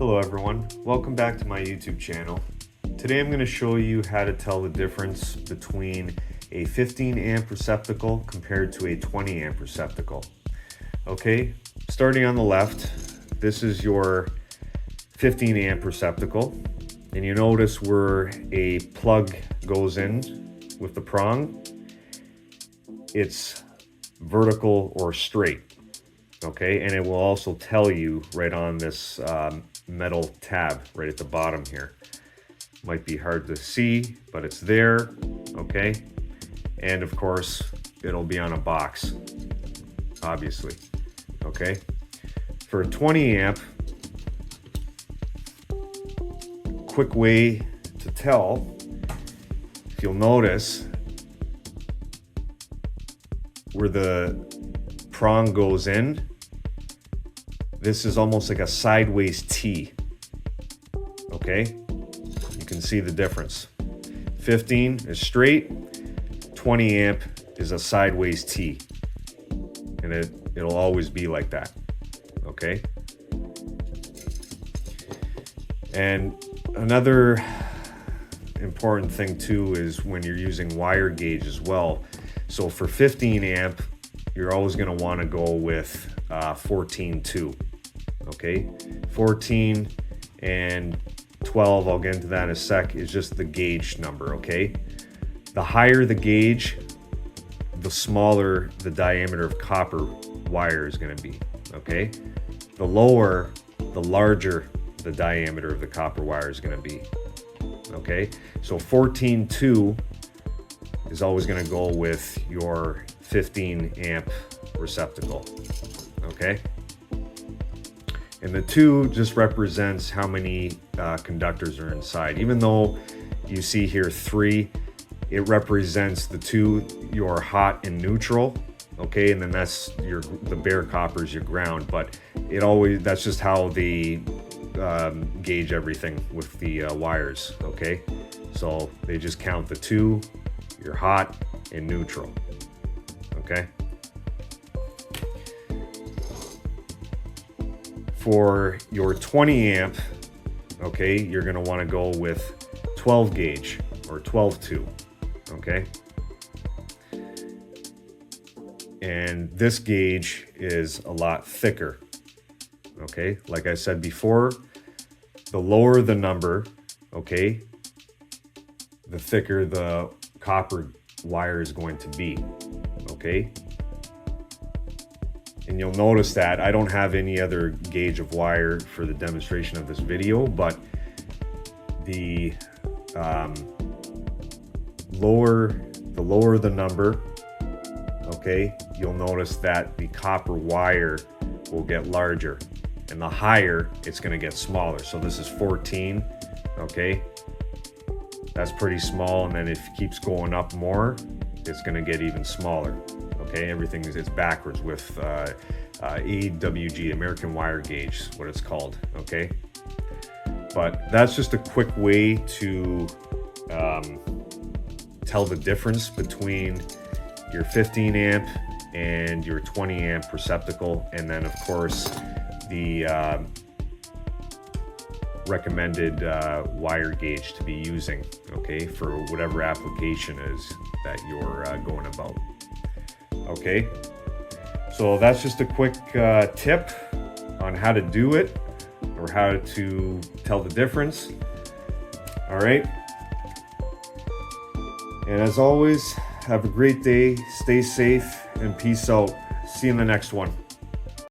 Hello everyone, welcome back to my YouTube channel. Today I'm going to show you how to tell the difference between a 15 amp receptacle compared to a 20 amp receptacle. Okay, starting on the left, this is your 15 amp receptacle, and you notice where a plug goes in with the prong, it's vertical or straight. Okay, and it will also tell you right on this metal tab right at the bottom here. Might be hard to see, but it's there. Okay, and of course it'll be on a box, obviously. Okay, for a 20 amp, quick way to tell, if you'll notice where the prong goes in, this is almost like a sideways T. Okay, you can see the difference. 15 is straight, 20 amp is a sideways T, and it'll always be like that. Okay, and another important thing too is when you're using wire gauge as well. So for 15 amp, you're always going to want to go with 14.2. Okay, 14 and 12, I'll get into that in a sec, is just the gauge number. Okay, the higher the gauge, the smaller the diameter of copper wire is going to be. Okay, the lower, the larger the diameter of the copper wire is going to be. Okay, so 14.2 is always going to go with your 15 amp receptacle. Okay, and the 2 just represents how many conductors are inside. Even though you see here 3, it represents the 2, your hot and neutral. Okay, and then that's the bare copper is your ground, but that's just how they gauge everything with the wires. Okay, so they just count the 2, your hot and neutral. Okay, for your 20 amp, okay, you're going to want to go with 12 gauge or 12.2. Okay, and this gauge is a lot thicker. Okay, like I said before, the lower the number, okay, the thicker the copper wire is going to be. Okay, and you'll notice that I don't have any other gauge of wire for the demonstration of this video, but the lower the number, okay, you'll notice that the copper wire will get larger, and the higher it's going to get smaller. So this is 14. Okay, that's pretty small, and then if it keeps going up more, it's going to get even smaller. Okay, it's backwards with AWG, American Wire Gauge, is what it's called. Okay, but that's just a quick way to tell the difference between your 15 amp and your 20 amp receptacle, and then of course the recommended wire gauge to be using, okay, for whatever application is that you're going about. Okay, so that's just a quick tip on how to do it, or how to tell the difference. All right, and as always, have a great day, stay safe, and peace out. See you in the next one.